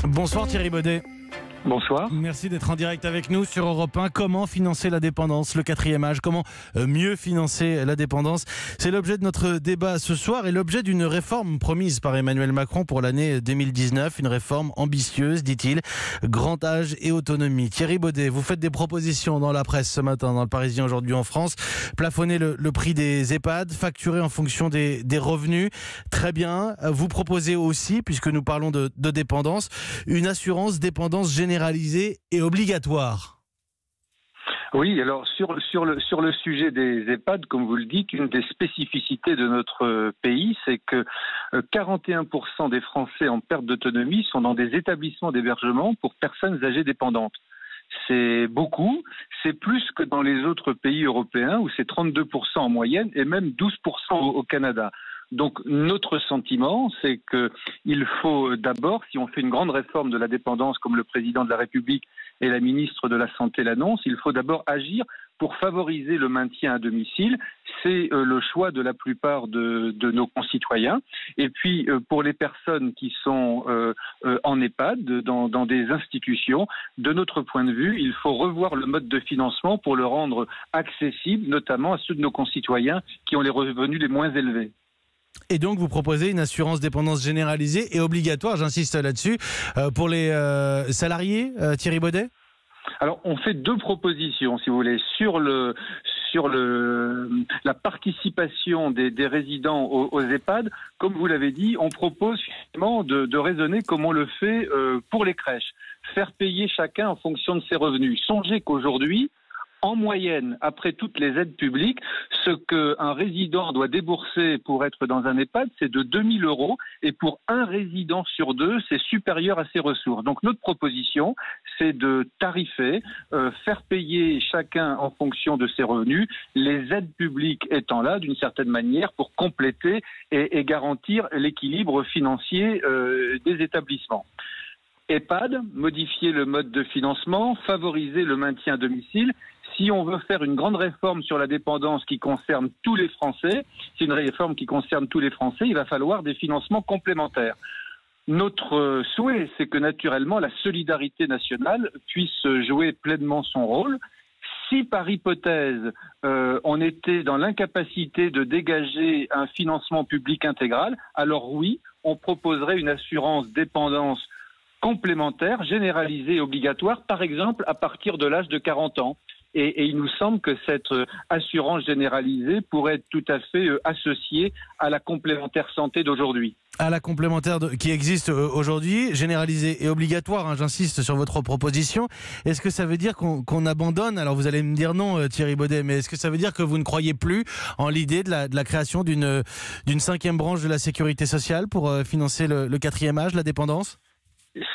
Bonsoir Thierry Baudet. Bonsoir. Merci d'être en direct avec nous sur Europe 1. Comment financer la dépendance, le quatrième âge? Comment mieux financer la dépendance? C'est l'objet de notre débat ce soir et l'objet d'une réforme promise par Emmanuel Macron pour l'année 2019. Une réforme ambitieuse, dit-il. Grand âge et autonomie. Thierry Baudet, vous faites des propositions dans la presse ce matin, dans le Parisien aujourd'hui en France. Plafonner le prix des EHPAD, facturer en fonction des revenus. Très bien. Vous proposez aussi, puisque nous parlons de dépendance, une assurance dépendance généralisée et obligatoire. Oui, alors sur le sujet des EHPAD, comme vous le dites, une des spécificités de notre pays, c'est que 41% des Français en perte d'autonomie sont dans des établissements d'hébergement pour personnes âgées dépendantes. C'est beaucoup, c'est plus que dans les autres pays européens où c'est 32% en moyenne et même 12% au Canada. Donc notre sentiment, c'est qu'il faut d'abord, si on fait une grande réforme de la dépendance comme le président de la République et la ministre de la Santé l'annoncent, il faut d'abord agir pour favoriser le maintien à domicile. C'est le choix de la plupart de nos concitoyens. Et puis pour les personnes qui sont en EHPAD, dans des institutions, de notre point de vue, il faut revoir le mode de financement pour le rendre accessible, notamment à ceux de nos concitoyens qui ont les revenus les moins élevés. Et donc, vous proposez une assurance dépendance généralisée et obligatoire, j'insiste là-dessus, pour les salariés, Thierry Baudet ? Alors, on fait deux propositions, si vous voulez, sur la participation des résidents aux EHPAD. Comme vous l'avez dit, on propose finalement de raisonner comme on le fait pour les crèches. Faire payer chacun en fonction de ses revenus. Songez qu'aujourd'hui, en moyenne, après toutes les aides publiques, ce qu'un résident doit débourser pour être dans un EHPAD, c'est de 2 000 € et pour un résident sur deux, c'est supérieur à ses ressources. Donc notre proposition, c'est de tarifer, faire payer chacun en fonction de ses revenus, les aides publiques étant là d'une certaine manière pour compléter et garantir l'équilibre financier des établissements. EHPAD, modifier le mode de financement, favoriser le maintien à domicile. Si on veut faire une grande réforme sur la dépendance qui concerne tous les Français, c'est une réforme qui concerne tous les Français, il va falloir des financements complémentaires. Notre souhait, c'est que naturellement la solidarité nationale puisse jouer pleinement son rôle. Si par hypothèse, on était dans l'incapacité de dégager un financement public intégral, alors oui, on proposerait une assurance dépendance complémentaire, généralisée et obligatoire, par exemple à partir de l'âge de 40 ans. Et il nous semble que cette assurance généralisée pourrait être tout à fait associée à la complémentaire santé d'aujourd'hui. À la complémentaire qui existe aujourd'hui, généralisée et obligatoire, j'insiste sur votre proposition. Est-ce que ça veut dire qu'on abandonne, alors vous allez me dire non Thierry Baudet, mais est-ce que ça veut dire que vous ne croyez plus en l'idée de la création d'une cinquième branche de la sécurité sociale pour financer le quatrième âge, la dépendance ?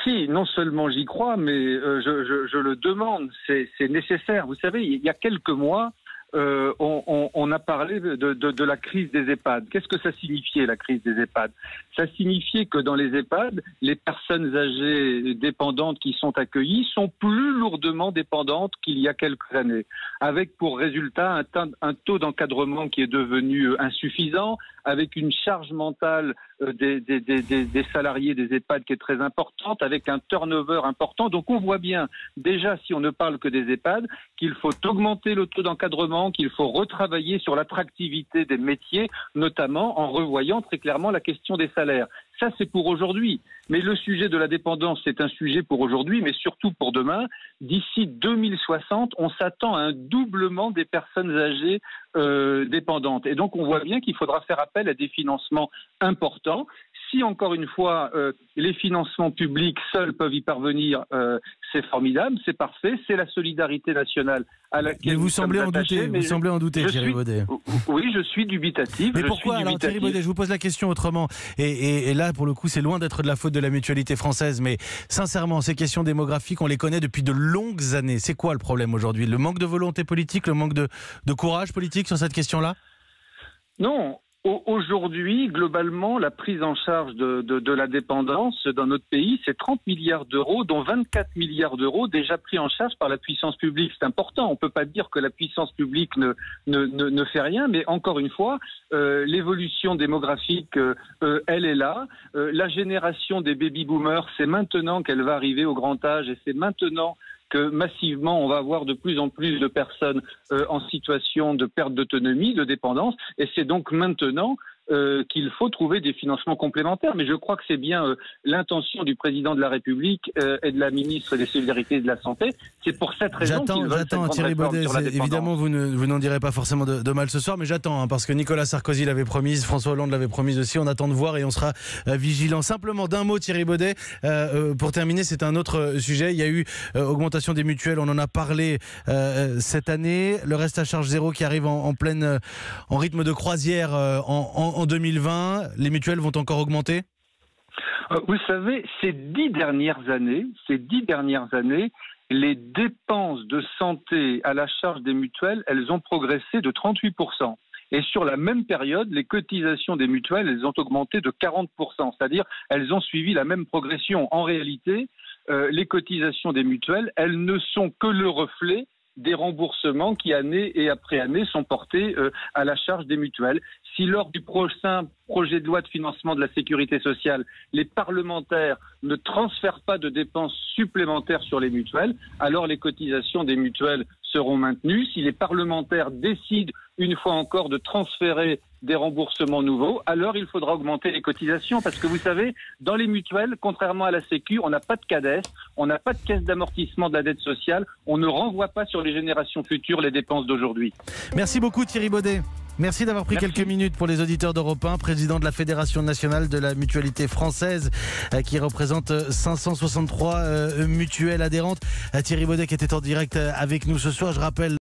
Si, non seulement j'y crois, mais je le demande, c'est nécessaire. Vous savez, il y a quelques mois, on a parlé de la crise des EHPAD. Qu'est-ce que ça signifiait, la crise des EHPAD? Ça signifiait que dans les EHPAD, les personnes âgées dépendantes qui sont accueillies sont plus lourdement dépendantes qu'il y a quelques années, avec pour résultat un taux d'encadrement qui est devenu insuffisant, avec une charge mentale des salariés des EHPAD qui est très importante, avec un turnover important. Donc on voit bien, déjà si on ne parle que des EHPAD, qu'il faut augmenter le taux d'encadrement, qu'il faut retravailler sur l'attractivité des métiers, notamment en revoyant très clairement la question des salaires. Ça, c'est pour aujourd'hui. Mais le sujet de la dépendance, c'est un sujet pour aujourd'hui, mais surtout pour demain. D'ici 2060, on s'attend à un doublement des personnes âgées dépendantes. Et donc, on voit bien qu'il faudra faire appel à des financements importants. Si, encore une fois, les financements publics seuls peuvent y parvenir, c'est formidable, c'est parfait, c'est la solidarité nationale à laquelle vous semblez en douter, vous semblez en douter, Thierry Baudet. Oui, je suis dubitatif. Mais pourquoi alors, Thierry Baudet, je vous pose la question autrement. Et là, pour le coup, c'est loin d'être de la faute de la mutualité française, mais sincèrement, ces questions démographiques, on les connaît depuis de longues années. C'est quoi le problème aujourd'hui? Le manque de volonté politique, le manque de courage politique sur cette question-là? Non. Aujourd'hui, globalement, la prise en charge de la dépendance dans notre pays, c'est 30 milliards d'euros, dont 24 milliards d'euros déjà pris en charge par la puissance publique. C'est important. On ne peut pas dire que la puissance publique ne fait rien, mais encore une fois, l'évolution démographique, elle est là. La génération des baby-boomers, c'est maintenant qu'elle va arriver au grand âge et c'est maintenant que massivement, on va avoir de plus en plus de personnes en situation de perte d'autonomie, de dépendance, et c'est donc maintenant qu'il faut trouver des financements complémentaires. Mais je crois que c'est bien l'intention du président de la République et de la ministre des Solidarités et de la Santé. C'est pour cette raison qu'ils veulent cette grande Thierry Baudet, réforme sur la dépendance. évidemment, vous n'en direz pas forcément de mal ce soir, mais j'attends, parce que Nicolas Sarkozy l'avait promise, François Hollande l'avait promise aussi. On attend de voir et on sera vigilant. Simplement d'un mot, Thierry Baudet, pour terminer, c'est un autre sujet. Il y a eu augmentation des mutuelles, on en a parlé cette année. Le reste à charge zéro qui arrive en rythme de croisière en 2020. Les mutuelles vont encore augmenter ? Vous savez, ces 10 dernières années, les dépenses de santé à la charge des mutuelles, elles ont progressé de 38%. Et sur la même période, les cotisations des mutuelles, elles ont augmenté de 40%. C'est-à-dire, elles ont suivi la même progression. En réalité, les cotisations des mutuelles, elles ne sont que le reflet des remboursements qui, année et après année, sont portés à la charge des mutuelles. Si lors du prochain projet de loi de financement de la sécurité sociale, les parlementaires ne transfèrent pas de dépenses supplémentaires sur les mutuelles, alors les cotisations des mutuelles seront maintenues. Si les parlementaires décident une fois encore de transférer des remboursements nouveaux, alors il faudra augmenter les cotisations. Parce que vous savez, dans les mutuelles, contrairement à la Sécu, on n'a pas de CADES, on n'a pas de caisse d'amortissement de la dette sociale, on ne renvoie pas sur les générations futures les dépenses d'aujourd'hui. Merci beaucoup Thierry Baudet. Merci d'avoir pris quelques minutes pour les auditeurs d'Europe 1, président de la Fédération nationale de la mutualité française qui représente 563 mutuelles adhérentes. Thierry Baudet qui était en direct avec nous ce soir. Je rappelle